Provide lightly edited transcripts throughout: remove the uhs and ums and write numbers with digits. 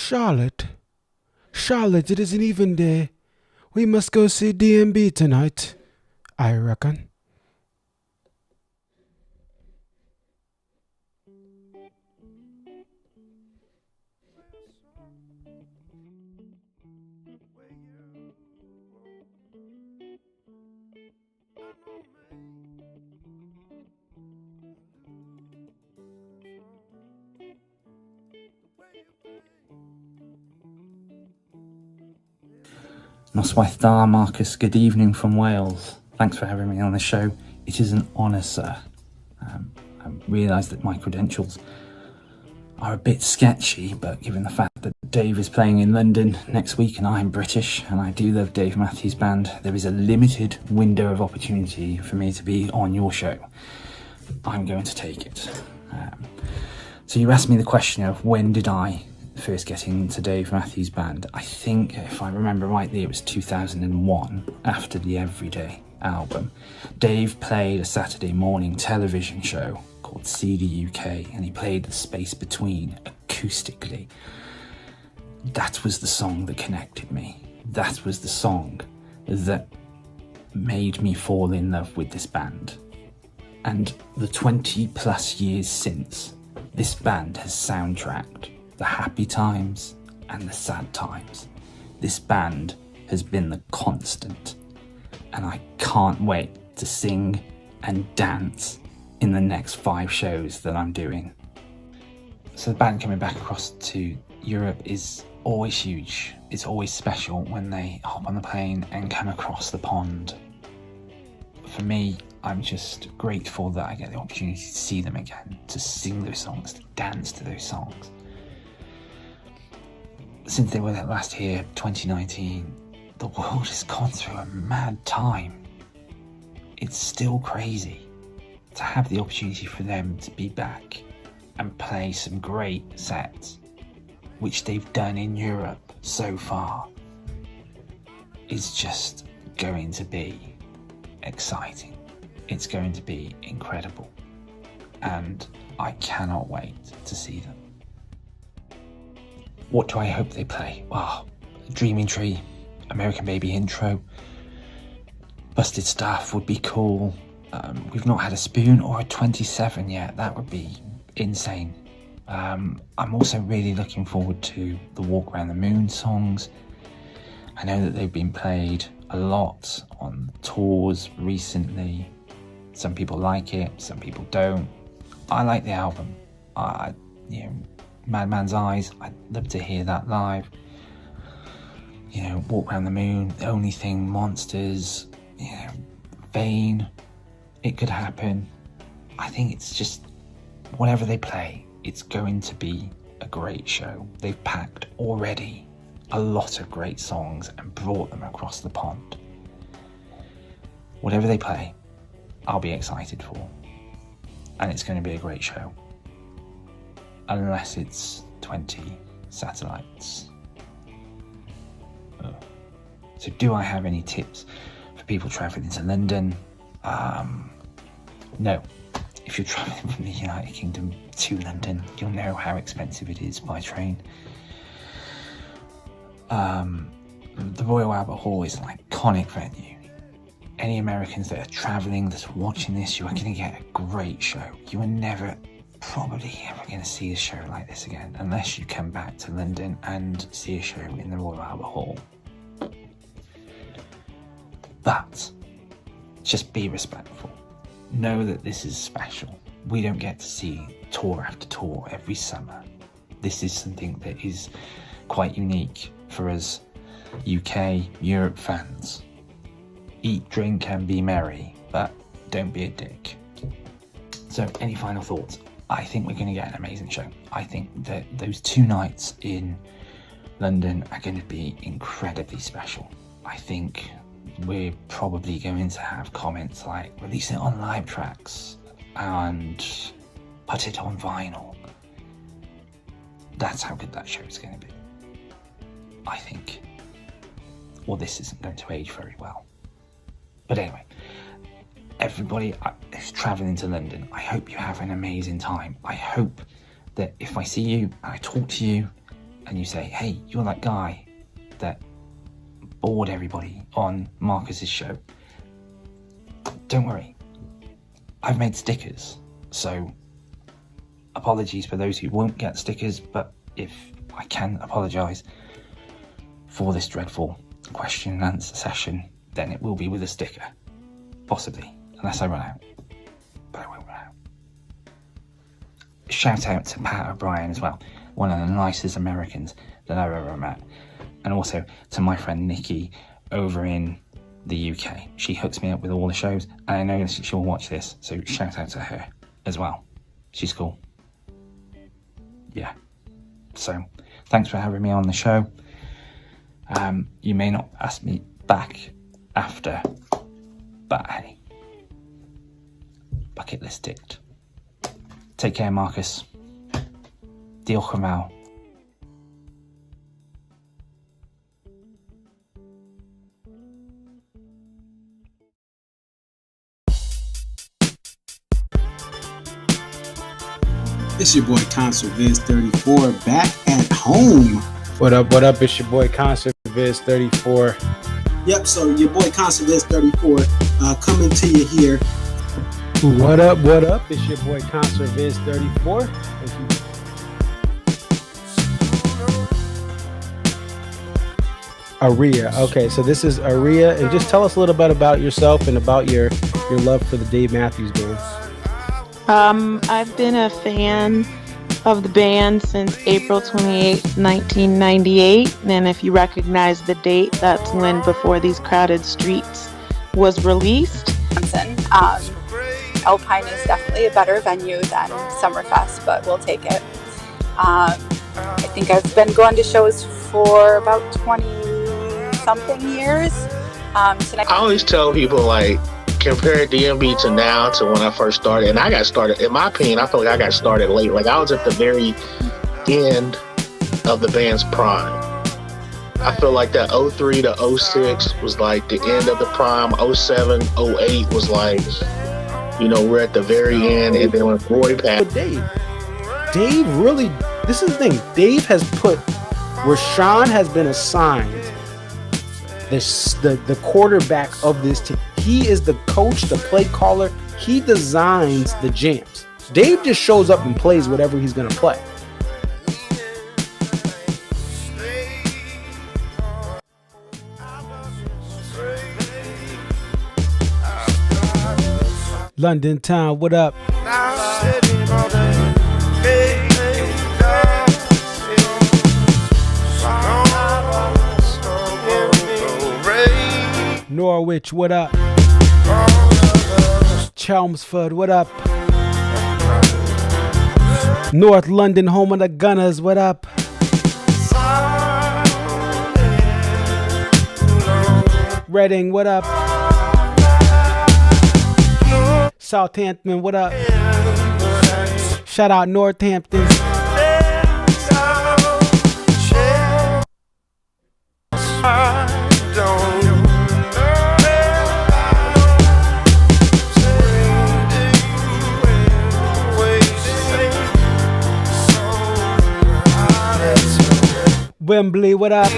Charlotte. Charlotte, it isn't even day. We must go see DMB tonight, I reckon. Noswaith da, Marcus, good evening from Wales. Thanks for having me on the show. It is an honour, sir. I realise that my credentials are a bit sketchy, but given the fact that Dave is playing in London next week and I'm British and I do love Dave Matthews Band, there is a limited window of opportunity for me to be on your show. I'm going to take it. So you asked me the question of when did I first get into Dave Matthews Band. I think, if I remember rightly, it was 2001, after the Everyday album. Dave played a Saturday morning television show called CD UK, and he played The Space Between acoustically. That was the song that connected me. That was the song that made me fall in love with this band. And the 20 plus years since, this band has soundtracked the happy times and the sad times. This band has been the constant, and I can't wait to sing and dance in the next 5 shows that I'm doing. So the band coming back across to Europe is always huge. It's always special when they hop on the plane and come across the pond. For me, I'm just grateful that I get the opportunity to see them again, to sing those songs, to dance to those songs. Since they were last here, 2019, the world has gone through a mad time. It's still crazy to have the opportunity for them to be back and play some great sets, which they've done in Europe so far, is just going to be exciting. It's going to be incredible, and I cannot wait to see them. What do I hope they play? Well, Dreaming Tree, American Baby intro, Busted Stuff would be cool. We've not had a Spoon or a 27 yet. That would be insane. I'm also really looking forward to the Walk Around the Moon songs. I know that they've been played a lot on tours recently. Some people like it, some people don't. I like the album. Madman's Eyes, I'd love to hear that live. Walk Around the Moon, The Only Thing, Monsters, Vain, It Could Happen. I think it's just, whatever they play, it's going to be a great show. They've packed already a lot of great songs and brought them across the pond. Whatever they play, I'll be excited for. And it's going to be a great show. Unless it's 20 satellites. So do I have any tips for people travelling to London? No. If you're travelling from the United Kingdom to London, you'll know how expensive it is by train. The Royal Albert Hall is an iconic venue. Any Americans that are travelling, that's watching this, you are going to get a great show. You are probably ever going to see a show like this again, unless you come back to London and see a show in the Royal Albert Hall. But just be respectful. Know that this is special. We don't get to see tour after tour every summer. This is something that is quite unique for us UK, Europe fans. Eat, drink and be merry, but don't be a dick. So any final thoughts? I think we're going to get an amazing show. I think that those 2 nights in London are going to be incredibly special. I think we're probably going to have comments like, release it on live tracks and put it on vinyl. That's how good that show is going to be. I think. Well, this isn't going to age very well. But anyway, everybody who's travelling to London, I hope you have an amazing time. I hope that if I see you and I talk to you and you say, hey, you're that guy that bored everybody on Marcus's show, don't worry, I've made stickers. So apologies for those who won't get stickers, but if I can apologise for this dreadful question and answer session, then it will be with a sticker. Possibly, unless I run out. But I won't run out. Shout out to Pat O'Brien as well, one of the nicest Americans that I've ever met. And also to my friend Nikki over in the UK. She hooks me up with all the shows, and I know she'll watch this, so shout out to her as well. She's cool. Yeah. So, thanks for having me on the show. You may not ask me back after, but hey, bucket list ticked. Take care, Marcus. Diolch yn fawr. It's your boy Concert Viz 34 back at home. What up, what up? It's your boy Concert Viz 34. Yep, so your boy Concert Viz 34 coming to you here. What up, what up? It's your boy Concert Viz 34. Thank you. Aria. Okay, so this is Aria, and just tell us a little bit about yourself and about your love for the Dave Matthews Band. I've been a fan of the band since April 28, 1998, and if you recognize the date, that's when Before These Crowded Streets was released. Alpine is definitely a better venue than Summerfest, but we'll take it. I think I've been going to shows for about 20-something years. I always tell people, like, compare DMB to now to when I first started. And I got started, in my opinion, I feel like I got started late. Like, I was at the very end of the band's prime. I feel like that 03 to 06 was like the end of the prime. 07, 08 was like, you know, we're at the very end. And then when Roy passed. But Dave really, this is the thing. Dave has put, Rashawn has been assigned the quarterback of this team. He is the coach, the play caller. He designs the jams. Dave just shows up and plays whatever he's going to play. London Town, what up? Norwich, what up? Chelmsford, what up? North London, home of the Gunners, what up? Reading, what up? Southampton, what up? Shout out Northampton. Wembley, what up?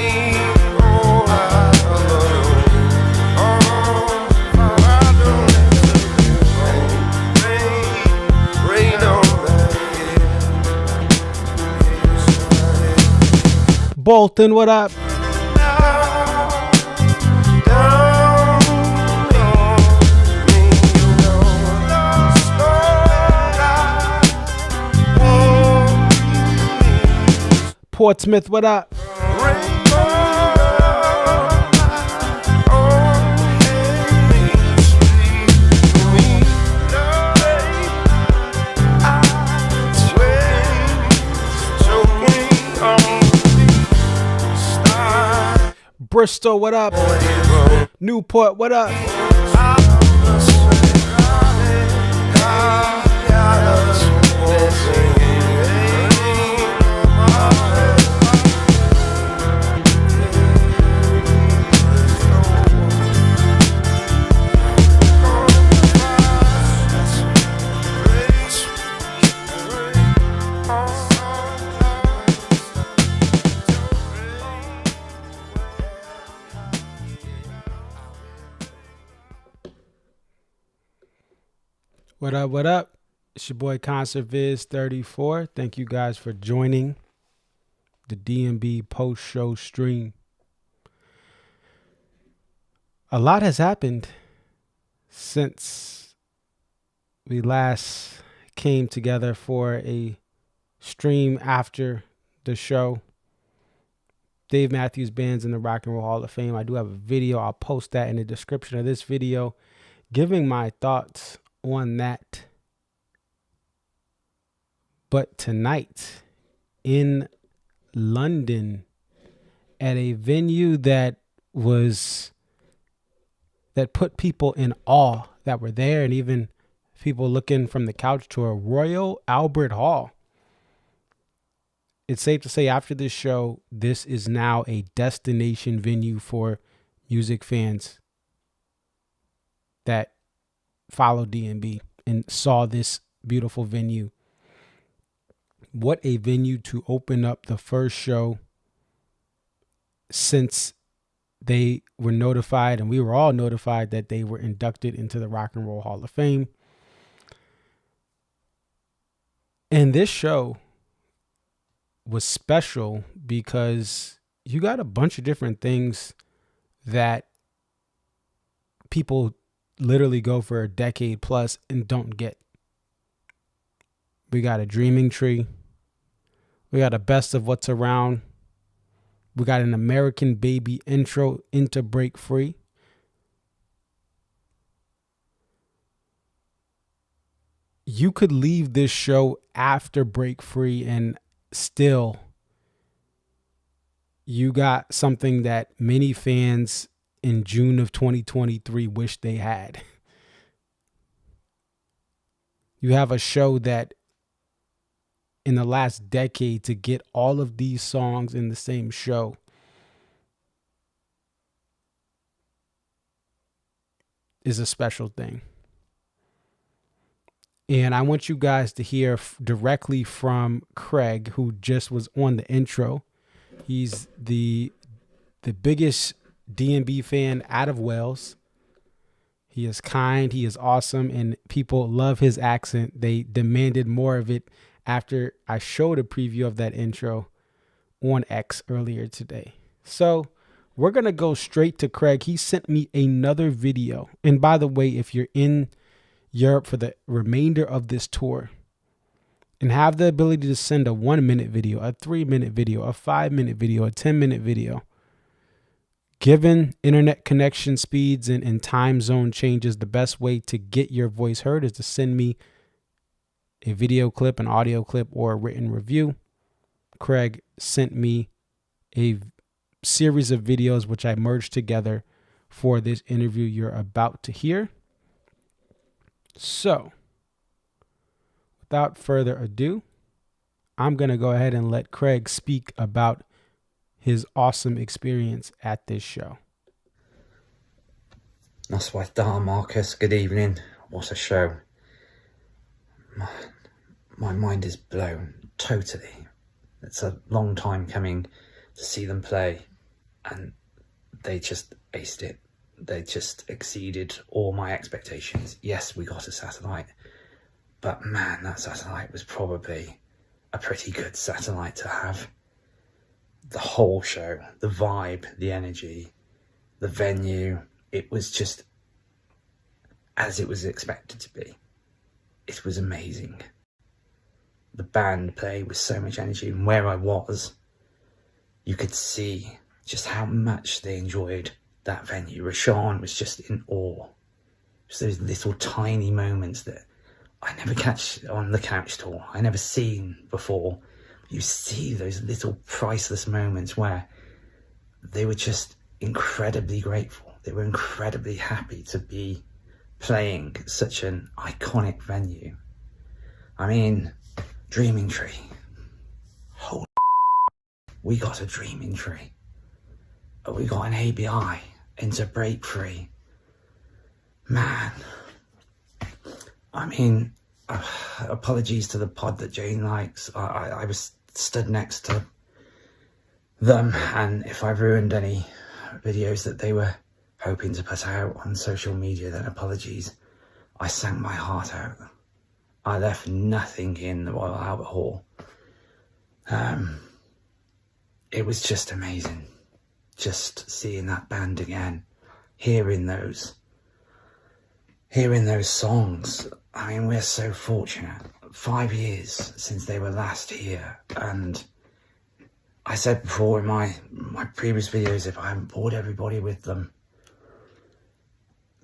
Bolton, what up? Portsmouth, what up? Bristol, what up? Newport, what up? What up, what up? It's your boy ConcertViz34. Thank you guys for joining the DMB post-show stream. A lot has happened since we last came together for a stream after the show. Dave Matthews Band's in the Rock and Roll Hall of Fame. I do have a video. I'll post that in the description of this video, giving my thoughts on that. But tonight in London, at a venue that put people in awe that were there, and even people looking from the couch tour, Royal Albert Hall. It's safe to say after this show, this is now a destination venue for music fans that follow DMB and saw this beautiful venue. What a venue to open up the first show since they were notified, and we were all notified, that they were inducted into the Rock and Roll Hall of Fame. And this show was special because you got a bunch of different things that people literally go for a decade plus and don't get. We got a Dreaming Tree. We got a Best of What's Around. We got an American Baby intro into Break Free. You could leave this show after Break Free and still you got something that many fans in June of 2023 wish they had. You have a show that in the last decade, to get all of these songs in the same show is a special thing. And I want you guys to hear directly from Craig, who just was on the intro. He's the biggest DMB fan out of Wales. He is kind, he is awesome, and people love his accent. They demanded more of it after I showed a preview of that intro on X earlier today. So we're going to go straight to Craig. He sent me another video. And by the way, if you're in Europe for the remainder of this tour and have the ability to send a 1-minute video, a 3-minute video, a 5-minute video, a 10-minute video, given internet connection speeds and time zone changes, the best way to get your voice heard is to send me a video clip, an audio clip, or a written review. Craig sent me a series of videos which I merged together for this interview you're about to hear. So, without further ado, I'm going to go ahead and let Craig speak about his awesome experience at this show. That's why, Marcus. Good evening. What a show. My mind is blown totally. It's a long time coming to see them play, and they just aced it. They just exceeded all my expectations. Yes, we got a satellite, but man, that satellite was probably a pretty good satellite to have. The whole show, the vibe, the energy, the venue, it was just as it was expected to be. It was amazing. The band played with so much energy, and where I was, you could see just how much they enjoyed that venue. Rashawn was just in awe. Just those little tiny moments that I never catch on the couch tour. I never seen before. You see those little priceless moments where they were just incredibly grateful. They were incredibly happy to be playing such an iconic venue. I mean, Dreaming Tree. Holy we got a Dreaming Tree. We got an ABI into Break Free. Man. I mean, apologies to the pod that Jane likes. I was stood next to them, and if I ruined any videos that they were hoping to put out on social media, then apologies. I sang my heart out. I left nothing in the Royal Albert Hall. It was just amazing. Just seeing that band again, hearing those songs. I mean, we're so fortunate. 5 years since they were last here, and I said before in my previous videos, if I haven't bored everybody with them,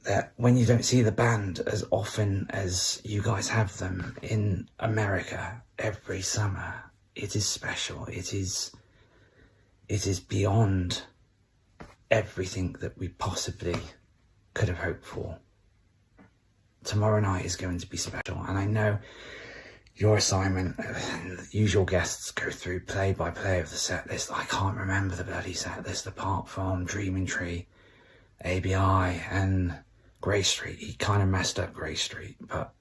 that when you don't see the band as often as you guys have them in America every summer, it is special. It is beyond everything that we possibly could have hoped for. Tomorrow night is going to be special, and I know your assignment, the usual guests go through play by play of the set list. I can't remember the bloody set list apart from Dreaming Tree, ABI, and Grey Street. He kind of messed up Grey Street, but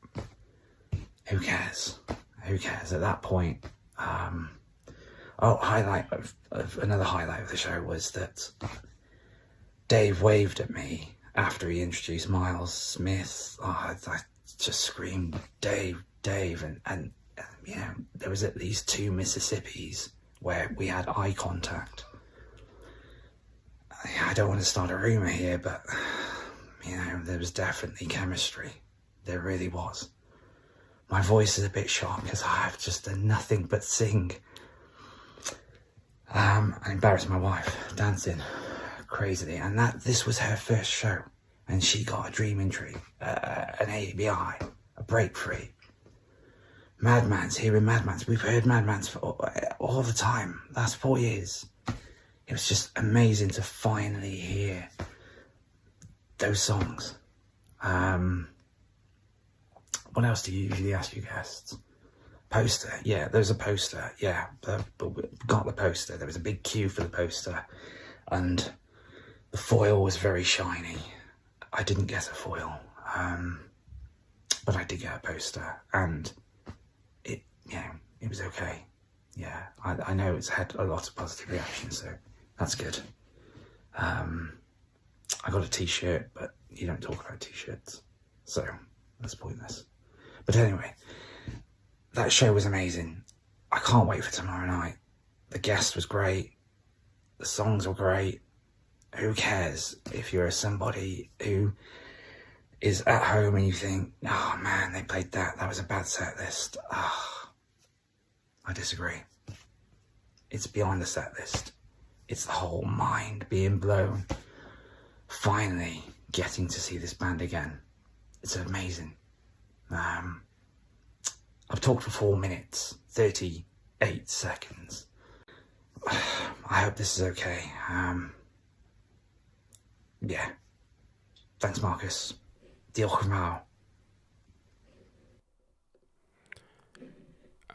who cares? Who cares at that point? Highlight of another highlight of the show was that Dave waved at me after he introduced Miles Smith. I just screamed, Dave, and you know, there was at least 2 Mississippis where we had eye contact. I don't want to start a rumour here, but you know, there was definitely chemistry. There really was. My voice is a bit shot because I have just done nothing but sing. I embarrassed my wife dancing crazily, and this was her first show, and she got a Dreaming Tree, an ABI, a Break Free. Madmans, hearing Madmans. We've heard Madmans for all the time, last 4 years. It was just amazing to finally hear those songs. What else do you usually ask your guests? Poster, yeah, there's a poster, yeah, but we got the poster. There was a big queue for the poster, and the foil was very shiny. I didn't get a foil, but I did get a poster, and it was okay. Yeah, I know it's had a lot of positive reactions, so that's good. I got a t-shirt, but you don't talk about t-shirts, so that's pointless. But anyway, that show was amazing. I can't wait for tomorrow night. The guest was great. The songs were great. Who cares if you're somebody who is at home and you think, oh man, they played that. That was a bad set list. I disagree. It's beyond the set list. It's the whole mind being blown. Finally getting to see this band again. It's amazing. I've talked for 4 minutes, 38 seconds. I hope this is okay. Yeah. Thanks, Marcus. Diolch yn fawr.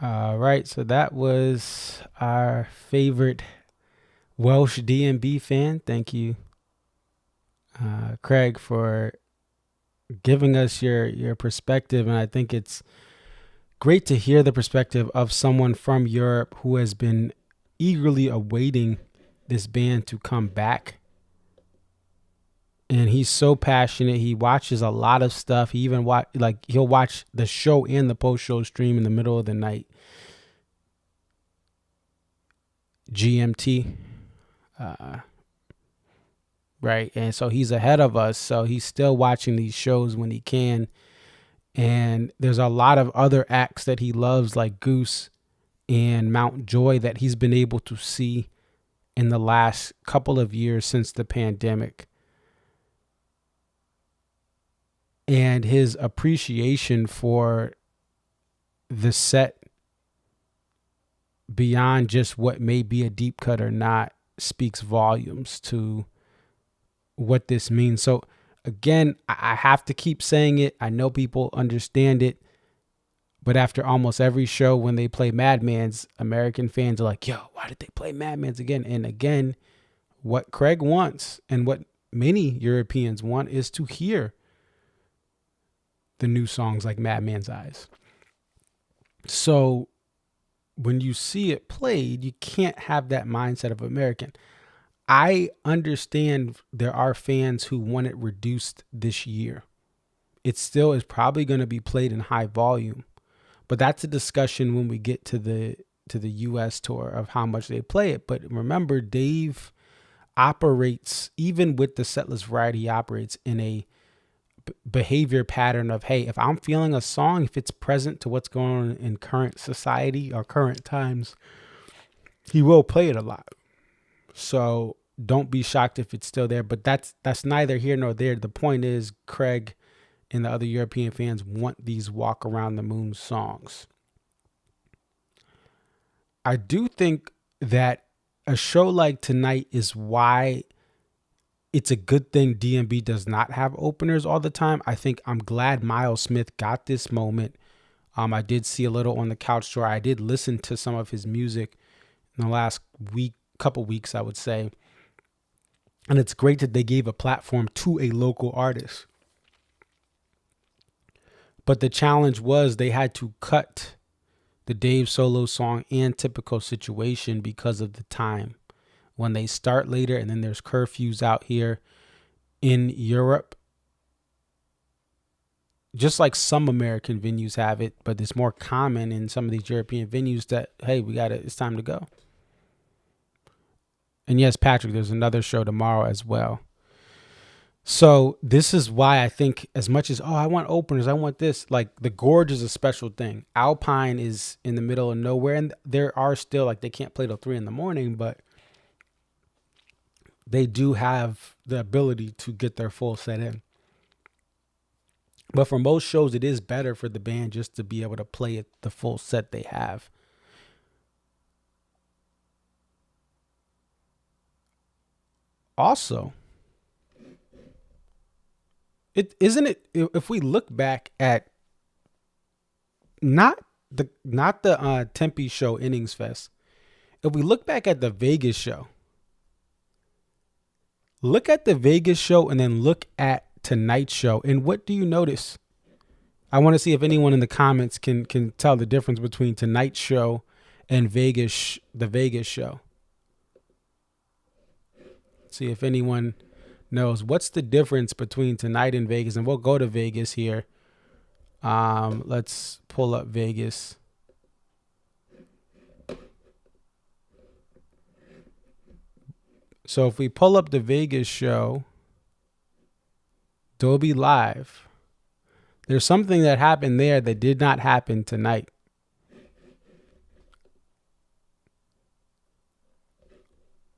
All right, so that was our favorite Welsh D&B fan. Thank you, Craig, for giving us your perspective. And I think it's great to hear the perspective of someone from Europe who has been eagerly awaiting this band to come back. And he's so passionate. He watches a lot of stuff. He even he'll watch the show and the post-show stream in the middle of the night. GMT. Right. And so he's ahead of us. So he's still watching these shows when he can. And there's a lot of other acts that he loves, like Goose and Mount Joy, that he's been able to see in the last couple of years since the pandemic. And his appreciation for the set beyond just what may be a deep cut or not speaks volumes to what this means. So again, I have to keep saying it. I know people understand it, but after almost every show when they play Madman's, American fans are like, yo, why did they play Madman's again? And again, what Craig wants and what many Europeans want is to hear the new songs like Madman's Eyes. So when you see it played, you can't have that mindset of American. I understand there are fans who want it reduced this year. it still is probably going to be played in high volume. But that's a discussion when we get to the US tour of how much they play it. But remember, Dave operates, even with the setlist variety, he operates in a behavior pattern of, hey, if I'm feeling a song, if it's present to what's going on in current society or current times, he will play it a lot. So don't be shocked if it's still there, but that's neither here nor there. The point is, Craig and the other European fans want these walk around the moon songs. I do think that a show like tonight is why it's a good thing DMB does not have openers all the time. I think I'm glad Miles Smith got this moment. I did see a little on the couch tour. I did listen to some of his music in the last couple weeks, I would say. And it's great that they gave a platform to a local artist. But the challenge was they had to cut the Dave solo song and Typical Situation because of the time. When they start later, and then there's curfews out here in Europe, just like some American venues have it, but it's more common in some of these European venues that, hey, it's time to go. And yes, Patrick, there's another show tomorrow as well. So this is why I think, as much as, I want openers, I want this, like the Gorge is a special thing. Alpine is in the middle of nowhere, and there are still, like, they can't play till 3 a.m, but they do have the ability to get their full set in. But for most shows, it is better for the band just to be able to play it the full set they have. Also, if we look back at not the Tempe show, Innings Fest, if we look back at the Vegas show, look at the Vegas show and then look at tonight's show, and what do you notice? I want to see if anyone in the comments can tell the difference between tonight's show and the Vegas show. See if anyone knows what's the difference between tonight and Vegas, and we'll go to Vegas here. Let's pull up Vegas. So if we pull up the Vegas show, Dolby Live, there's something that happened there that did not happen tonight.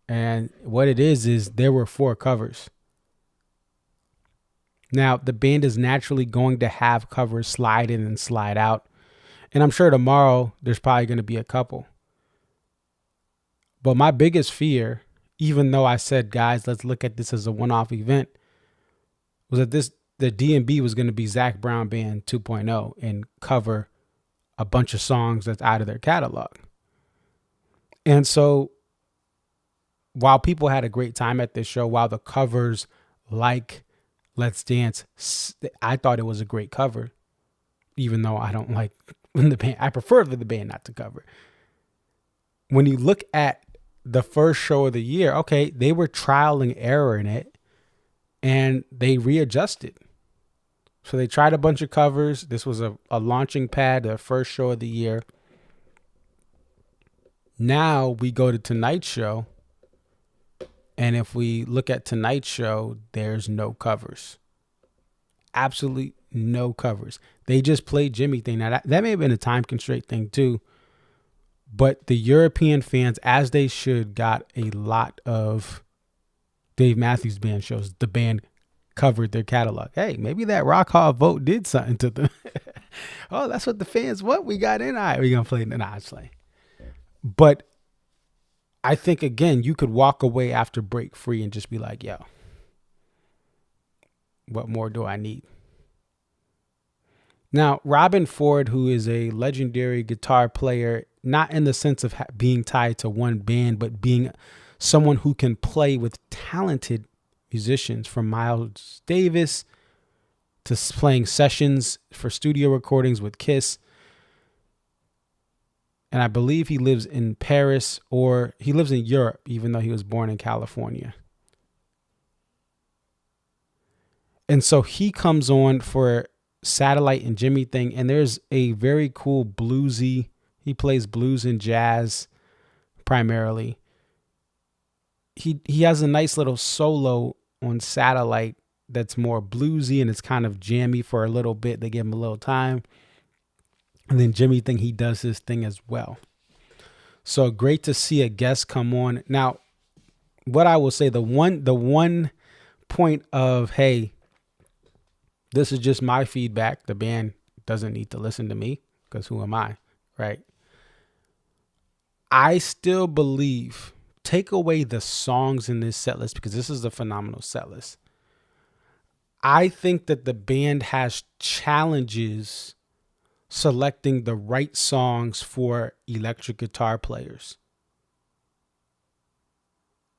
And what it is there were 4 covers. Now, the band is naturally going to have covers slide in and slide out. And I'm sure tomorrow there's probably going to be a couple. But my biggest fear, even though I said, guys, let's look at this as a one-off event, was that the DMB was going to be Zac Brown Band 2.0 and cover a bunch of songs that's out of their catalog. And so while people had a great time at this show, while the covers like Let's Dance, I thought it was a great cover, even though I don't like when the band, I prefer for the band not to cover. When you look at the first show of the year, okay, they were trial and error in it, and they readjusted. So they tried a bunch of covers. This was a launching pad, the first show of the year. Now we go to tonight's show, and if we look at tonight's show, there's no covers. Absolutely no covers. They just played Jimmy thing. Now that may have been a time constraint thing too, but the European fans, as they should, got a lot of Dave Matthews Band shows. The band covered their catalog. Hey, maybe that Rock Hall vote did something to them. Oh, that's what the fans want. We got in. All right, we're going to play. Nah, it's like. But I think, again, you could walk away after Break Free and just be like, yo, what more do I need? Now, Robin Ford, who is a legendary guitar player, not in the sense of being tied to one band, but being someone who can play with talented musicians, from Miles Davis to playing sessions for studio recordings with Kiss. And I believe he lives in Paris, or he lives in Europe, even though he was born in California. And so he comes on for Satellite and Jimmy thing, and there's a very cool bluesy. He plays blues and jazz primarily. He has a nice little solo on Satellite that's more bluesy and it's kind of jammy for a little bit. They give him a little time, and then Jimmy thing, he does his thing as well. So great to see a guest come on. Now, what I will say, the one point of, hey, this is just my feedback. The band doesn't need to listen to me because who am I, right? I still believe, take away the songs in this set list because this is a phenomenal set list. I think that the band has challenges selecting the right songs for electric guitar players.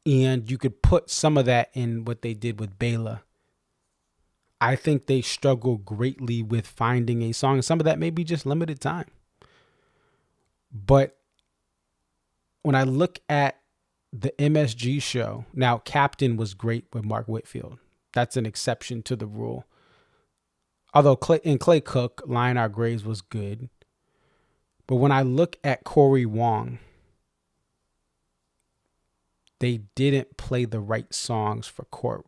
And you could put some of that in what they did with Bela. I think they struggle greatly with finding a song. Some of that may be just limited time. But when I look at the MSG show, now Captain was great with Mark Whitfield. That's an exception to the rule. Although Clay Cook, Lion Our Graves was good. But when I look at Corey Wong, they didn't play the right songs for Corey.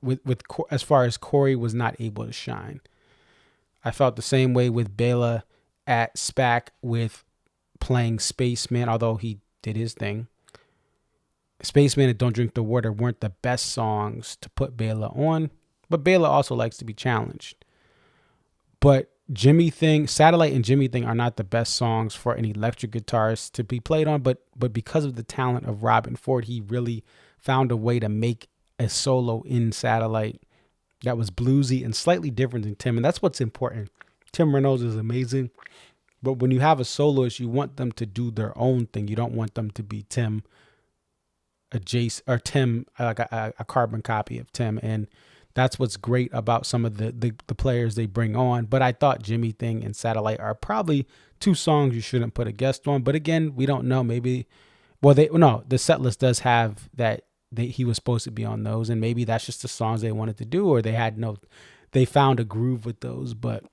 As far as Corey was not able to shine. I felt the same way with Bela at SPAC with playing Spaceman, although he did his thing. Spaceman and Don't Drink the Water weren't the best songs to put Bela on, but Bela also likes to be challenged. But Jimmy Thing, Satellite and Jimmy Thing are not the best songs for an electric guitarist to be played on, but because of the talent of Robin Ford, he really found a way to make a solo in Satellite that was bluesy and slightly different than Tim, and that's what's important. Tim Reynolds is amazing, but when you have a soloist, you want them to do their own thing. You don't want them to be Tim adjacent or Tim like a carbon copy of Tim, and that's what's great about some of the players they bring on. But I thought Jimmy Thing and Satellite are probably two songs you shouldn't put a guest on. But again, we don't know. Maybe, the set list does have that he was supposed to be on those, and maybe that's just the songs they wanted to do, or they found a groove with those. But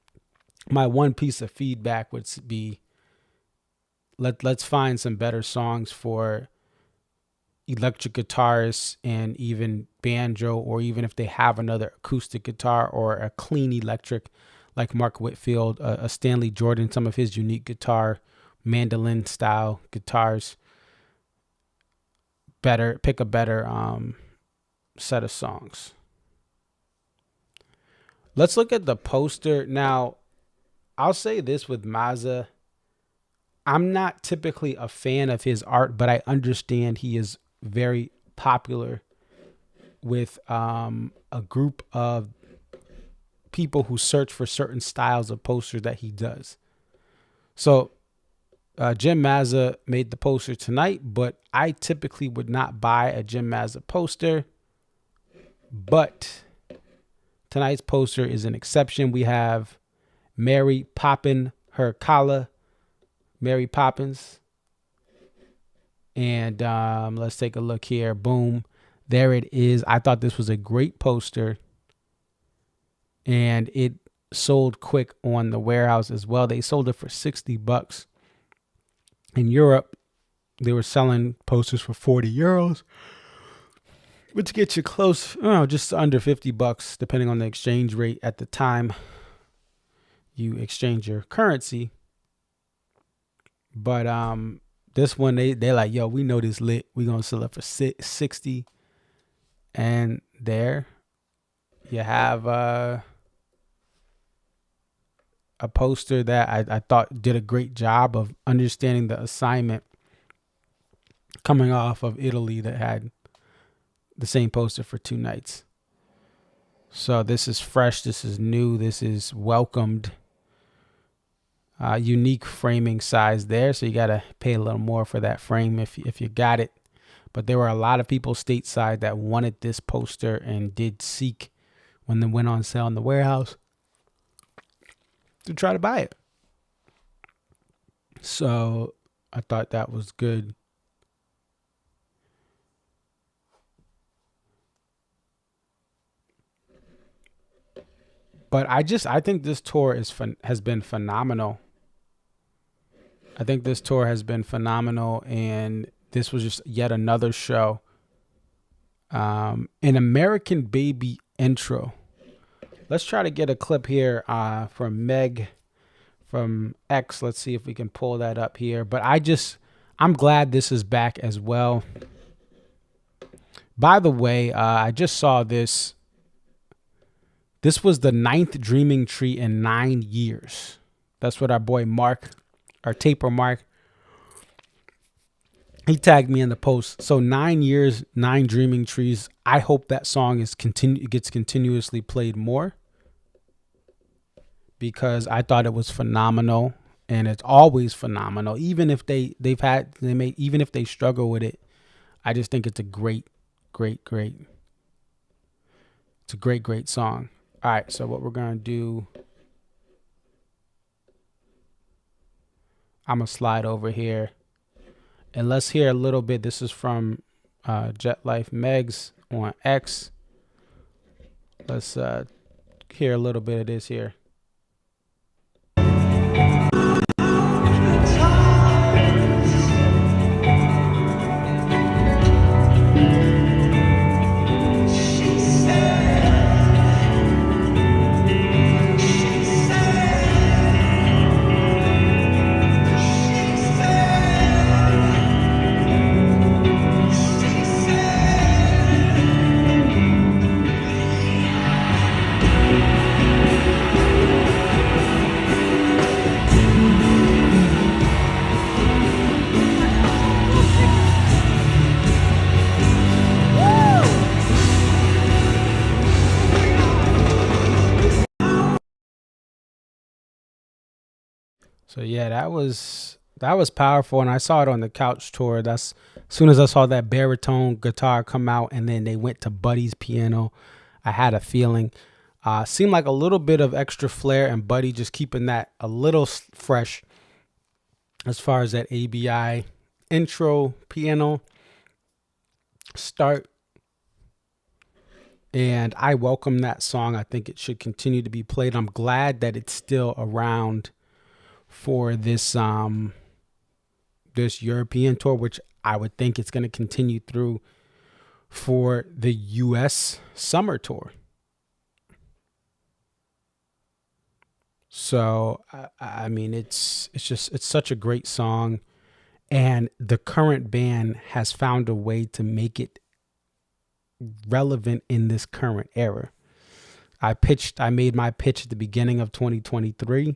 my one piece of feedback would be, let's find some better songs for electric guitarists and even banjo, or even if they have another acoustic guitar or a clean electric like Mark Whitfield, a Stanley Jordan, some of his unique guitar, mandolin style guitars. Pick a better set of songs. Let's look at the poster. Now, I'll say this with Mazza. I'm not typically a fan of his art, but I understand he is very popular with a group of people who search for certain styles of posters that he does. So Jim Mazza made the poster tonight, but I typically would not buy a Jim Mazza poster. But tonight's poster is an exception. We have Mary popping her collar, Mary Poppins. And let's take a look here. Boom. There it is. I thought this was a great poster. And it sold quick on the warehouse as well. They sold it for $60. In Europe, they were selling posters for €40, which gets you close, just under $50, depending on the exchange rate at the time you exchange your currency. But this one, they're like, yo, we know this lit. We're going to sell it for $60. And there you have a poster that I thought did a great job of understanding the assignment, coming off of Italy that had the same poster for 2 nights. So this is fresh. This is new. This is welcomed. Unique framing size there, so you got to pay a little more for that frame if you got it. But there were a lot of people stateside that wanted this poster and did seek, when they went on sale in the warehouse, to try to buy it. So I thought that was good. But I think this tour has been phenomenal. I think this tour has been phenomenal, and this was just yet another show. An American Baby intro. Let's try to get a clip here from Meg from X. Let's see if we can pull that up here. But I'm glad this is back as well. By the way, I just saw this. This was the 9th Dreaming Tree in 9 years. That's what our boy Mark, our taper Mark, he tagged me in the post. So 9 years, 9 Dreaming Trees. I hope that song gets continuously played more, because I thought it was phenomenal, and it's always phenomenal. Even if even if they struggle with it, I just think it's a great song. All right, so what we're gonna do, I'm gonna slide over here, and let's hear a little bit. This is from Jet Life Megs on X. Let's hear a little bit of this here. So yeah, that was powerful, and I saw it on the Couch tour. That's as soon as I saw that baritone guitar come out, and then they went to Buddy's piano, I had a feeling. Seemed like a little bit of extra flair, and Buddy just keeping that a little fresh as far as that ABI intro piano start. And I welcome that song. I think it should continue to be played. I'm glad that it's still around for this this European tour, which I would think it's going to continue through for the US summer tour. So I mean, it's such a great song, and the current band has found a way to make it relevant in this current era. I made my pitch at the beginning of 2023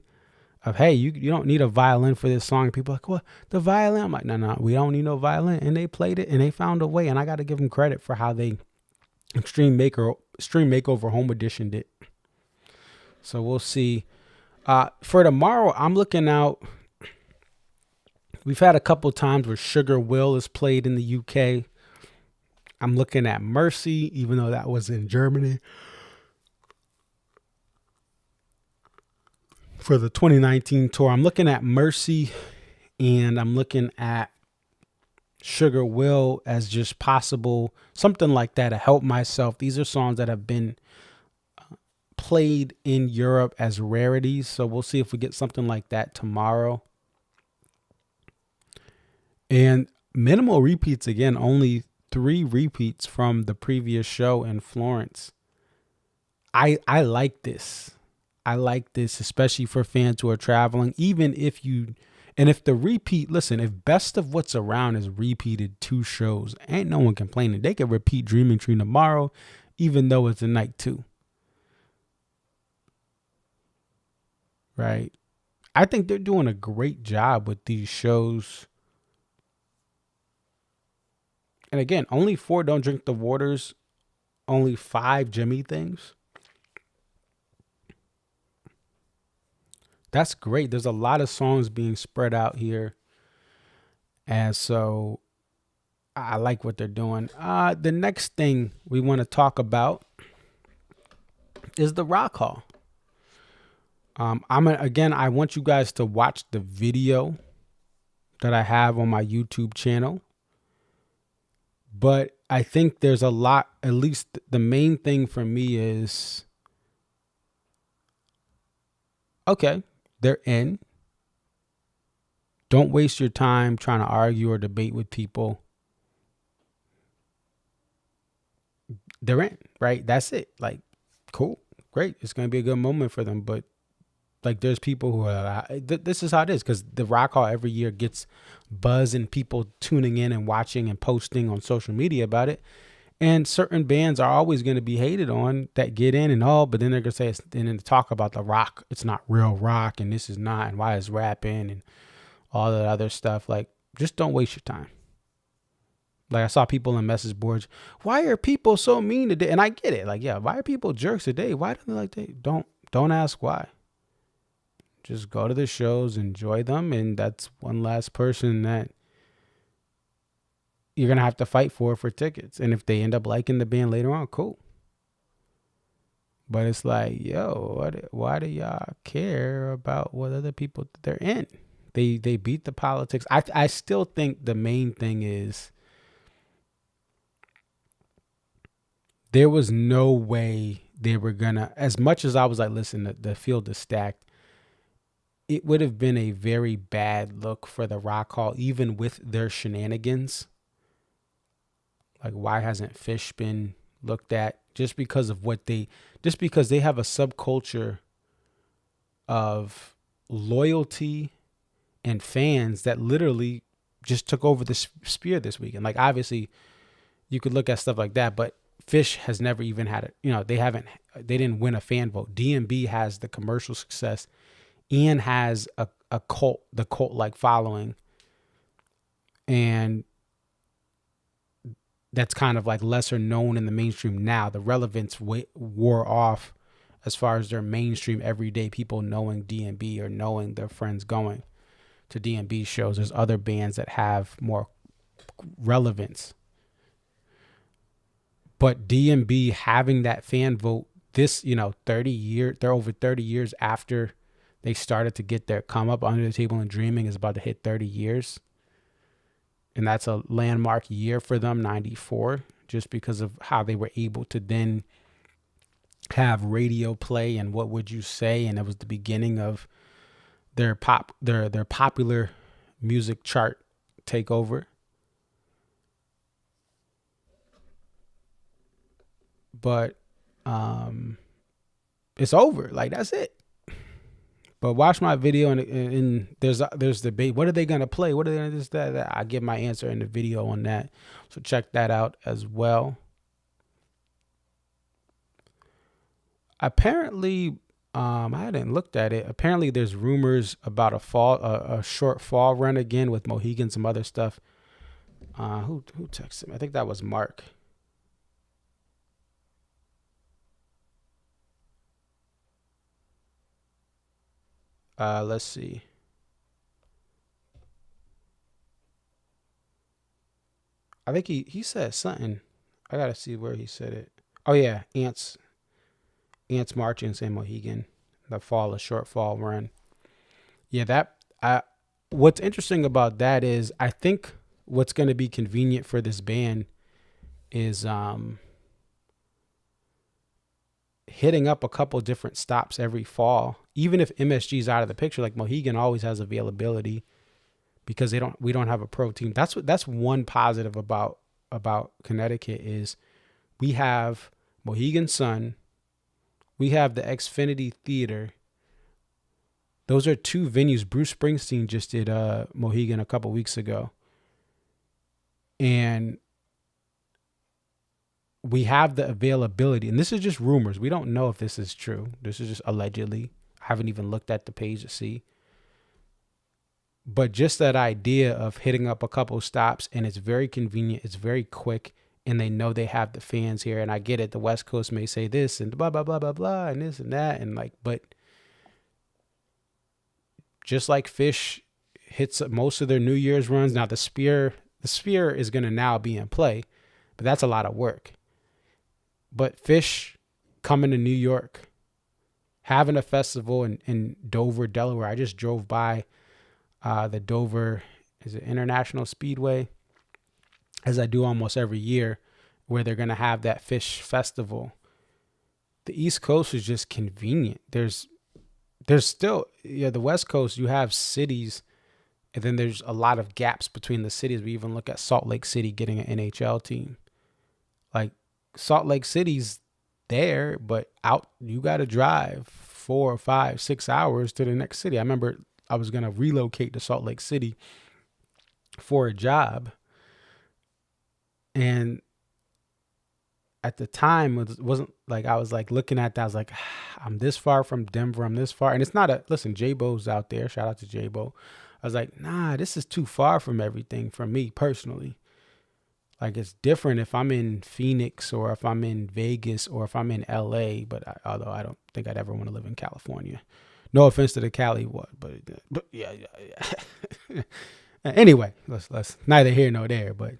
of, hey, you don't need a violin for this song. People are like, what, the violin? I'm like, no, we don't need no violin. And they played it, and they found a way, and I got to give them credit for how they Extreme Makeover Home Edition did. So we'll see. For tomorrow, I'm looking out. We've had a couple times where Sugar Will is played in the UK. I'm looking at Mercy, even though that was in Germany, for the 2019 tour. I'm looking at Mercy, and I'm looking at Sugar Will as just possible, something like that, to help myself. These are songs that have been played in Europe as rarities, so we'll see if we get something like that tomorrow. And minimal repeats again, only 3 repeats from the previous show in Florence. I like this. I like this, especially for fans who are traveling. Even if if the repeat, listen, if Best of What's Around is repeated 2 shows, ain't no one complaining. They can repeat Dreaming Tree tomorrow, even though it's a night 2. Right? I think they're doing a great job with these shows. And again, only 4 Don't Drink the Waters, only 5 Jimmy Things. That's great. There's a lot of songs being spread out here. And so I like what they're doing. The next thing we want to talk about is the Rock Hall. I want you guys to watch the video that I have on my YouTube channel. But I think there's a lot, at least the main thing for me is Okay, they're in. Don't waste your time trying to argue or debate with people. They're in, right? That's it. Like, cool, great. It's going to be a good moment for them. But like, there's people who are, this is how it is, because the Rock Hall every year gets buzz and people tuning in and watching and posting on social media about it. And certain bands are always going to be hated on that get in and all, but then they're going to say, and then talk about the rock. It's not real rock, and this is not, and why is rapping and all that other stuff. Like, just don't waste your time. Like, I saw people in message boards, why are people so mean today? And I get it. Like, yeah, why are people jerks today? Why do they like they don't ask why. Just go to the shows, enjoy them, and that's one last person that you're gonna have to fight for tickets. And if they end up liking the band later on, cool. But it's like, yo, why do y'all care about what other people they're in? They beat the politics. I still think the main thing is there was no way they were gonna, as much as I was like, listen, the field is stacked. It would have been a very bad look for the Rock Hall, even with their shenanigans. Like, why hasn't Fish been looked at? Just because of just because they have a subculture of loyalty and fans that literally just took over the sphere this weekend. Like, obviously you could look at stuff like that, but Fish has never even had it. They didn't win a fan vote. DMB has the commercial success and has the cult like following. And that's kind of like lesser known in the mainstream now. The relevance wore off as far as their mainstream everyday people knowing DMB or knowing their friends going to DMB shows. There's other bands that have more relevance. But DMB having that fan vote, this, 30 years, they're over 30 years after they started to get their come up. Under the Table and Dreaming is about to hit 30 years. And that's a landmark year for them, 94, just because of how they were able to then have radio play and What Would You Say? And it was the beginning of their popular music chart takeover. But it's over. Like, that's it. But watch my video and there's debate. What are they gonna play? What are they gonna this that? I give my answer in the video on that. So check that out as well. Apparently, I hadn't looked at it. Apparently, there's rumors about a short fall run again with Mohegan, some other stuff. Who texted me? I think that was Mark. Let's see. I think he said something. I gotta see where he said it. Oh yeah, Ants marching San Mohegan. The fall, a short fall run. Yeah, what's interesting about that is I think what's gonna be convenient for this band is hitting up a couple different stops every fall. Even if MSG's out of the picture, like Mohegan always has availability because we don't have a pro team. That's one positive about Connecticut is we have Mohegan Sun, we have the Xfinity Theater. Those are two venues. Bruce Springsteen just did Mohegan a couple weeks ago. And we have the availability, and this is just rumors. We don't know if this is true. This is just allegedly. I haven't even looked at the page to see. But just that idea of hitting up a couple stops, and it's very convenient, it's very quick, and they know they have the fans here. And I get it. The West Coast may say this and blah, blah, blah, blah, blah, and this and that. And but just like Fish hits most of their New Year's runs. Now the Sphere is going to now be in play, but that's a lot of work. But Fish coming to New York, having a festival in Dover, Delaware. I just drove by the Dover, is it International Speedway, as I do almost every year, where they're going to have that Fish festival. The East Coast is just convenient. There's there's still, the West Coast, you have cities, and then there's a lot of gaps between the cities. We even look at Salt Lake City getting an NHL team. Like, Salt Lake City's there, but out, you got to drive 4, 5, 6 hours to the next city. I remember I was going to relocate to Salt Lake City for a job. And at the time, it wasn't like, I was like looking at that. I was like, I'm this far from Denver. I'm this far. And it's not listen, J-Bo's out there. Shout out to J-Bo. I was like, nah, this is too far from everything for me personally. Like, it's different if I'm in Phoenix or if I'm in Vegas or if I'm in LA, although I don't think I'd ever want to live in California. No offense to the Cali, but yeah. Anyway, let's neither here nor there, but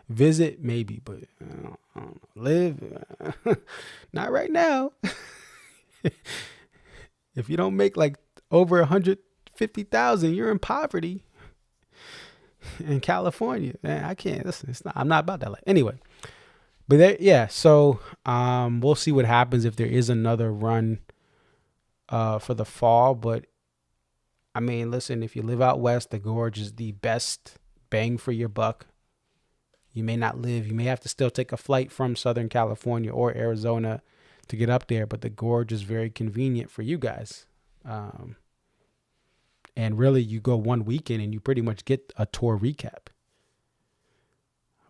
visit maybe, but I don't live, not right now. If you don't make like over 150,000, you're in poverty. In California, man, I can't listen. I'm not about that life. Anyway, but so we'll see what happens if there is another run for the fall. But I mean, listen, if you live out west, the Gorge is the best bang for your buck. You may have to still take a flight from Southern California or Arizona to get up there, but the Gorge is very convenient for you guys. And really, you go one weekend and you pretty much get a tour recap.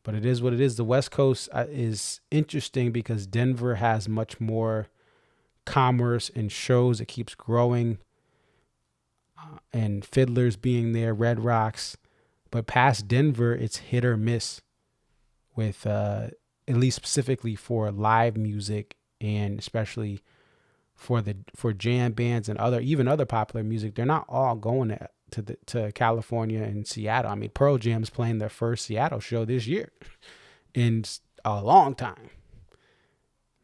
But it is what it is. The West Coast is interesting because Denver has much more commerce and shows. It keeps growing. And Fiddlers being there, Red Rocks. But past Denver, it's hit or miss with, at least specifically for live music and especially for jam bands and even other popular music. They're not all going to California and Seattle. I mean, Pearl Jam's playing their first Seattle show this year in a long time.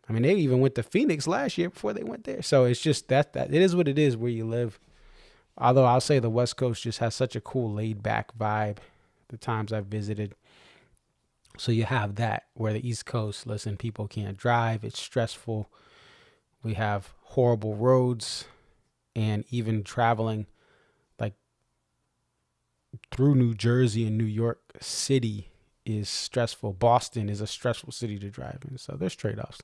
I mean, they even went to Phoenix last year before they went there. So it's just that it is what it is where you live. Although I'll say the West Coast just has such a cool laid back vibe the times I've visited. So you have that where the East Coast, listen, people can't drive. It's stressful. We have horrible roads, and even traveling like through New Jersey and New York City is stressful. Boston is a stressful city to drive in. So there's trade-offs.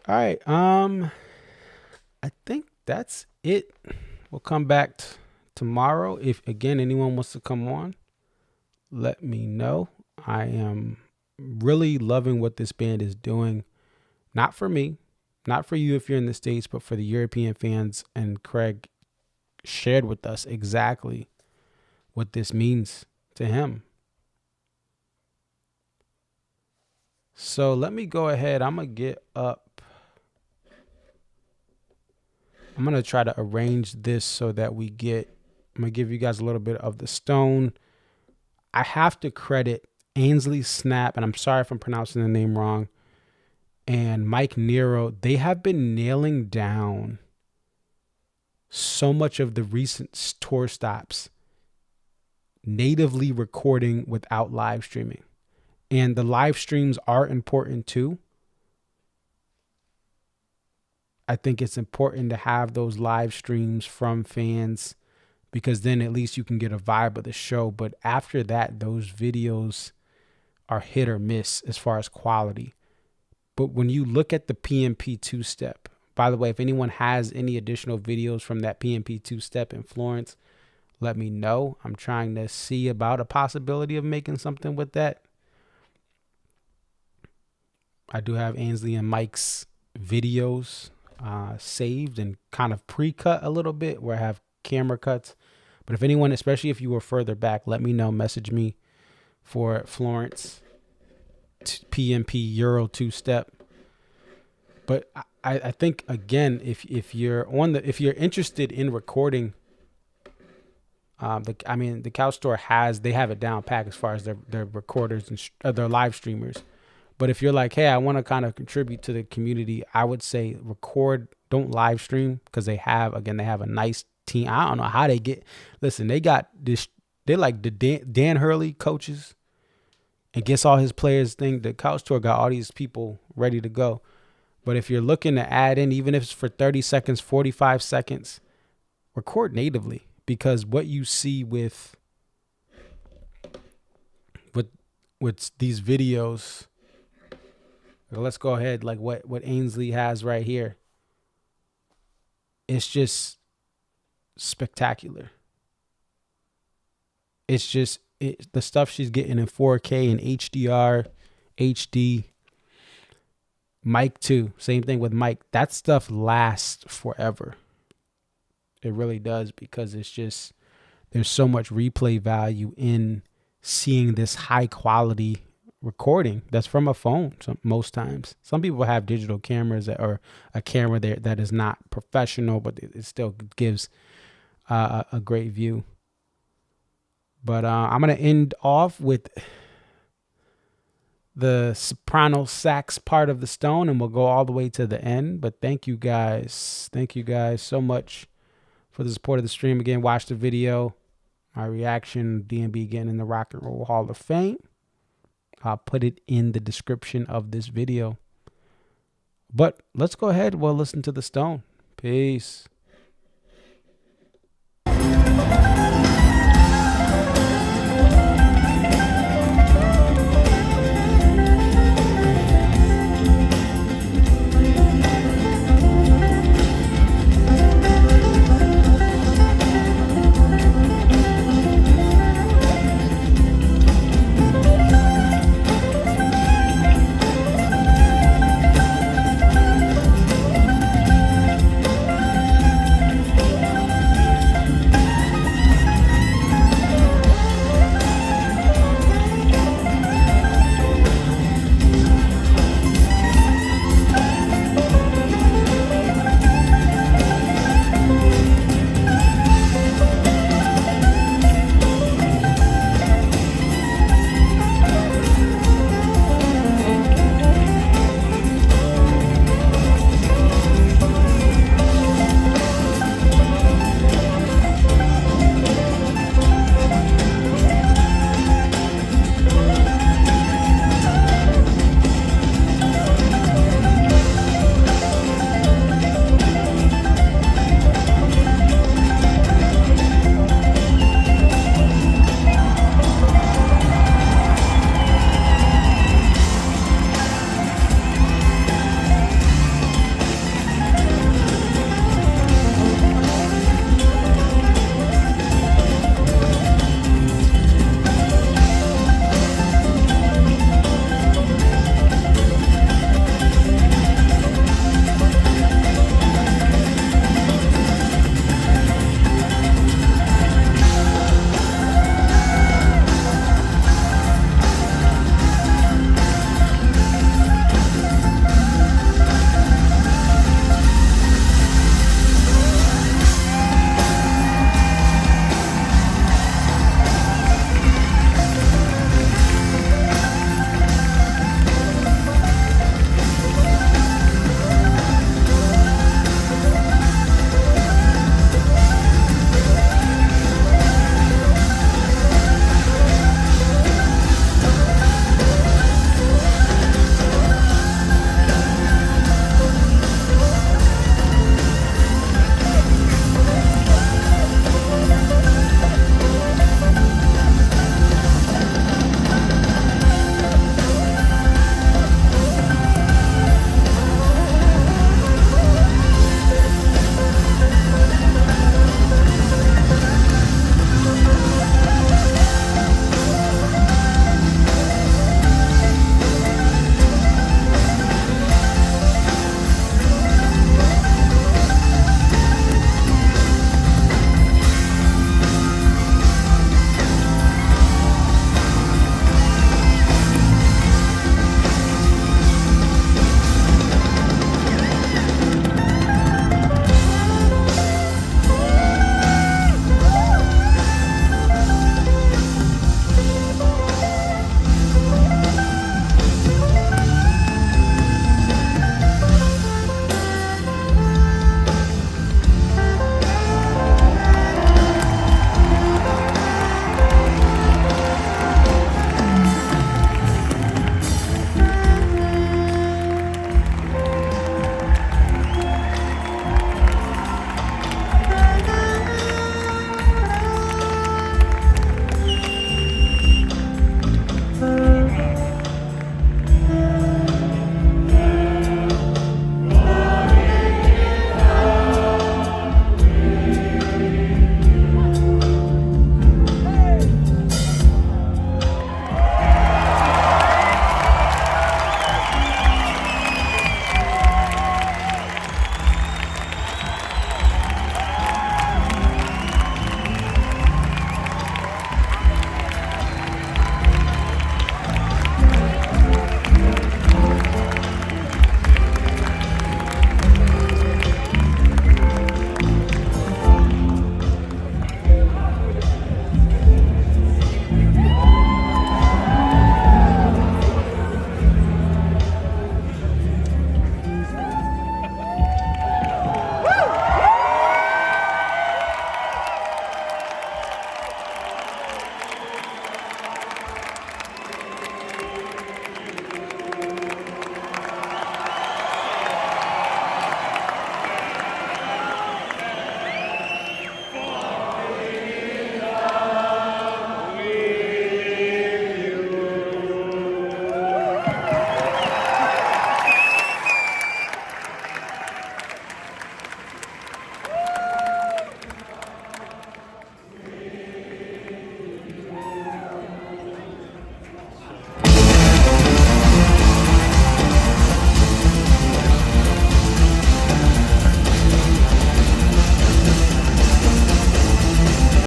All right. I think that's it. We'll come back tomorrow. If again, anyone wants to come on, let me know. I am really loving what this band is doing. Not for me, not for you if you're in the States, but for the European fans. And Craig shared with us exactly what this means to him. So let me go ahead. I'm going to get up. I'm going to try to arrange this so that I'm going to give you guys a little bit of the Stone. I have to credit Ainsley Snap, and I'm sorry if I'm pronouncing the name wrong, and Mike Nero. They have been nailing down so much of the recent tour stops, natively recording without live streaming. And the live streams are important too. I think it's important to have those live streams from fans because then at least you can get a vibe of the show. But after that, those videos are hit or miss as far as quality. But when you look at the PMP two-step, by the way, if anyone has any additional videos from that PMP two-step in Florence, let me know. I'm trying to see about a possibility of making something with that. I do have Ainsley and Mike's videos saved and kind of pre-cut a little bit where I have camera cuts. But if anyone, especially if you were further back, let me know. Message me for Florence PMP Euro two-step. But I think again, if you're interested in recording, the Couch Store they have it down pack as far as their recorders and their live streamers. But if you're like, hey, I want to kind of contribute to the community, I would say record, don't live stream, because they have a nice team. I don't know how they get. Listen, they got this. They're like the Dan Hurley coaches, and gets all his players thing. The Couch Tour got all these people ready to go. But if you're looking to add in, even if it's for 30 seconds, 45 seconds, record natively, because what you see with these videos, let's go ahead, like what Ainsley has right here. It's just spectacular. It's just the stuff she's getting in 4K and HDR, HD. Mic too. Same thing with mic. That stuff lasts forever. It really does, because it's just, there's so much replay value in seeing this high quality recording that's from a phone. Most times, some people have digital cameras or a camera there that is not professional, but it still gives a great view. But I'm gonna end off with the soprano sax part of the stone, and we'll go all the way to the end. But thank you guys so much for the support of the stream. Again, watch the video, my reaction, DMB getting in the Rock and Roll Hall of Fame. I'll put it in the description of this video. But let's go ahead, we'll listen to the stone. Peace.